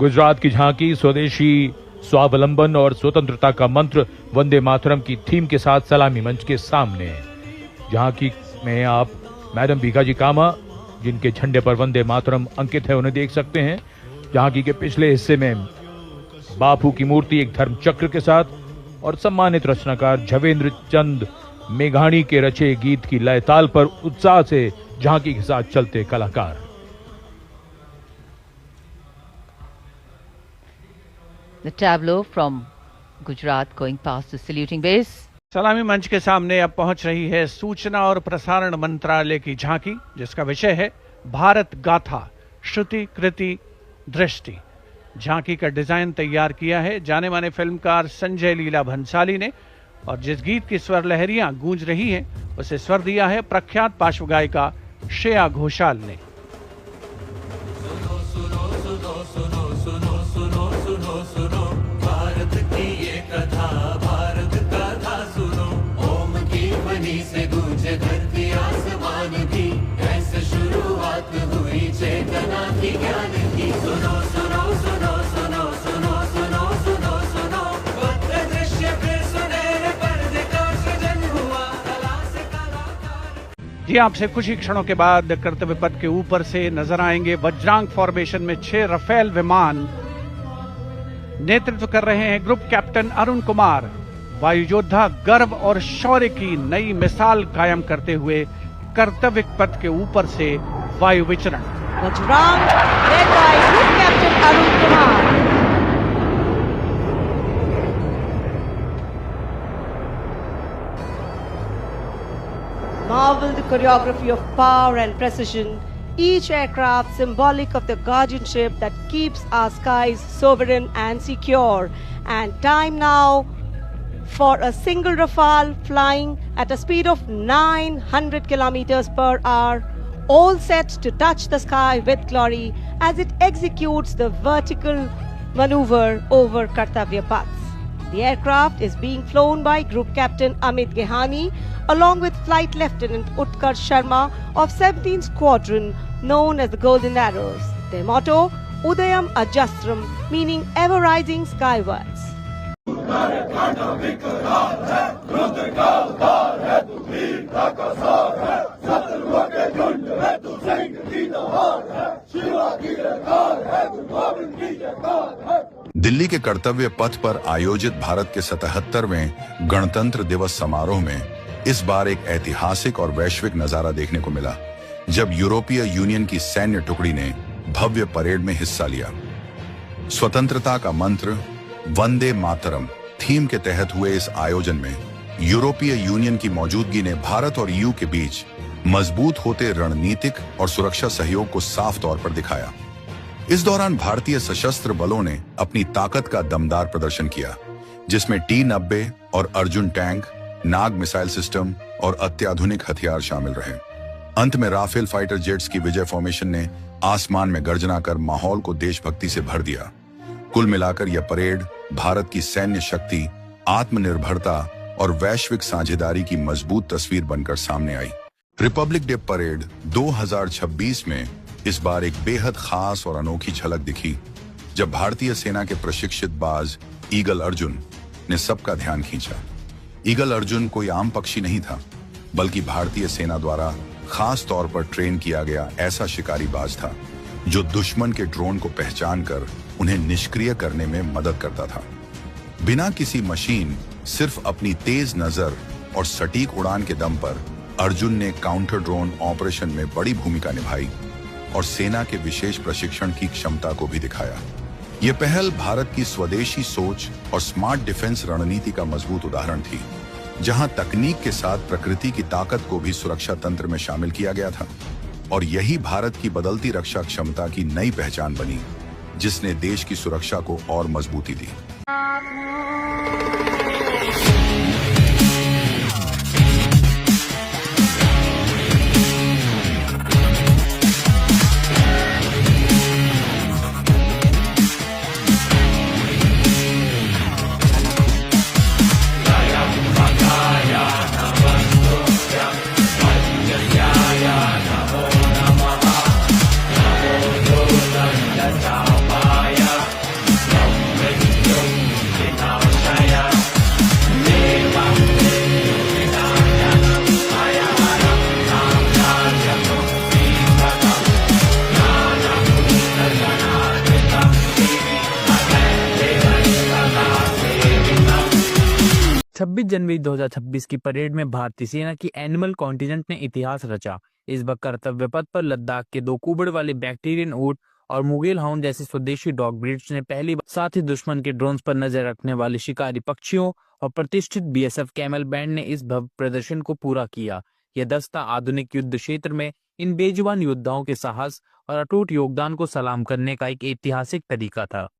गुजरात की झांकी स्वदेशी स्वावलंबन और स्वतंत्रता का मंत्र वंदे मातरम की थीम के साथ सलामी मंच के सामने। झांकी में आप मैडम भीखाजी कामा, जिनके झंडे पर वंदे मातरम अंकित है, उन्हें देख सकते हैं। झांकी के पिछले हिस्से में बापू की मूर्ति एक धर्म चक्र के साथ और सम्मानित रचनाकार झवेंद्र चंद मेघाणी के रचे गीत की लय ताल पर उत्साह से झांकी के साथ चलते कलाकार। The tableau from Gujarat going past the saluting base. सलामी मंच के सामने अब पहुंच रही है सूचना और प्रसारण मंत्रालय की झांकी, जिसका विषय है भारत गाथा श्रुति कृति दृष्टि। झांकी का डिजाइन तैयार किया है जाने माने फिल्मकार संजय लीला भंसाली ने, और जिस गीत की स्वर लहरियां गूंज रही हैं उसे स्वर दिया है प्रख्यात पार्श्व गायिका श्रेया घोषाल ने। भारत की ये कथा, भारत कथा सुनो, ओम की ध्वनि से गूंजे धरती आसमान भी, ऐसे शुरुआत हुई चेतना की ज्ञान की। सुनो सुनो सुनो सुनो सुनो सुनो सुनो सुनो, भव्य दृश्य फिर सुनहरे पर्दे का सृजन हुआ, कला से कलाकार। जी, आपसे कुछ ही क्षणों के बाद कर्तव्य पथ के ऊपर से नजर आएंगे वज्रांग फॉर्मेशन में 6 राफेल विमान। नेतृत्व कर रहे हैं ग्रुप कैप्टन अरुण कुमार। वायु योद्धा गर्व और शौर्य की नई मिसाल कायम करते हुए कर्तव्य पथ के ऊपर से वायु विचरण। Vajrang led by Group Captain Arun Kumar. Marvel the choreography of power and precision. Each aircraft symbolic of the guardianship that keeps our skies sovereign and secure. And time now for a single Rafale flying at a speed of 900 kilometers per hour, all set to touch the sky with glory as it executes the vertical maneuver over Kartavya Paths. The aircraft is being flown by Group Captain Amit Gehani along with Flight Lieutenant Utkarsh Sharma of 17th Squadron, known as the Golden Arrows. Their motto, Udayam Ajastram, meaning ever rising skywards. Delhi के कर्तव्य पथ पर आयोजित भारत के 77वें गणतंत्र दिवस समारोह में इस बार एक ऐतिहासिक और वैश्विक नजारा देखने को मिला, जब यूरोपीय यूनियन की सैन्य टुकड़ी ने भव्य परेड में हिस्सा लिया। स्वतंत्रता का मंत्र वंदे मातरम थीम के तहत हुए इस आयोजन में यूरोपीय यूनियन की मौजूदगी ने भारत और यूके के बीच मजबूत होते रणनीतिक और सुरक्षा सहयोग को साफ तौर पर दिखाया। इस दौरान भारतीय सशस्त्र बलों ने अपनी ताकत का दमदार प्रदर्शन किया, जिसमें T-90 और अर्जुन टैंक, नाग मिसाइल सिस्टम और अत्याधुनिक हथियार शामिल रहे। अंत में राफेल फाइटर जेट्स की विजय फॉर्मेशन ने आसमान में गर्जना कर माहौल को देशभक्ति से भर दिया। कुल मिलाकर यह परेड भारत की सैन्य शक्ति, आत्मनिर्भरता और वैश्विक साझेदारी की मजबूत तस्वीर बनकर सामने आई। रिपब्लिक डे परेड 2026 में इस बार एक बेहद खास और अनोखी झलक दिखी, जब भारतीय सेना के प्रशिक्षित बाज ईगल अर्जुन ने सबका ध्यान खींचा। ईगल अर्जुन कोई आम पक्षी नहीं था, बल्कि भारतीय सेना द्वारा खास तौर पर ट्रेन किया गया ऐसा शिकारी बाज था, जो दुश्मन के ड्रोन को पहचान कर उन्हें निष्क्रिय करने में मदद करता था। बिना किसी मशीन, सिर्फ अपनी तेज नजर और सटीक उड़ान के दम पर अर्जुन ने काउंटर ड्रोन ऑपरेशन में बड़ी भूमिका निभाई और सेना के विशेष प्रशिक्षण की क्षमता को भी दिखाया। यह पहल भारत की स्वदेशी सोच और स्मार्ट डिफेंस रणनीति का मजबूत उदाहरण थी, जहां तकनीक के साथ प्रकृति की ताकत को भी सुरक्षा तंत्र में शामिल किया गया था। और यही भारत की बदलती रक्षा क्षमता की नई पहचान बनी, जिसने देश की सुरक्षा को और मजबूती दी। 26 जनवरी 2026 की परेड में भारतीय सेना की एनिमल कॉन्टिजेंट ने इतिहास रचा। इस वक्त कर्तव्य पथ पर लद्दाख के 2 कुबड़ वाले बैक्टीरियन ऊंट और मुगेल हाउंड जैसी स्वदेशी डॉग ब्रीड्स ने पहली बार, साथ ही दुश्मन के ड्रोन्स पर नजर रखने वाले शिकारी पक्षियों और प्रतिष्ठित बीएसएफ कैमल बैंड ने इस भव्य प्रदर्शन को पूरा किया। यह दस्ता आधुनिक युद्ध क्षेत्र में इन बेजुबान योद्धाओं के साहस और अटूट योगदान को सलाम करने का एक ऐतिहासिक तरीका था।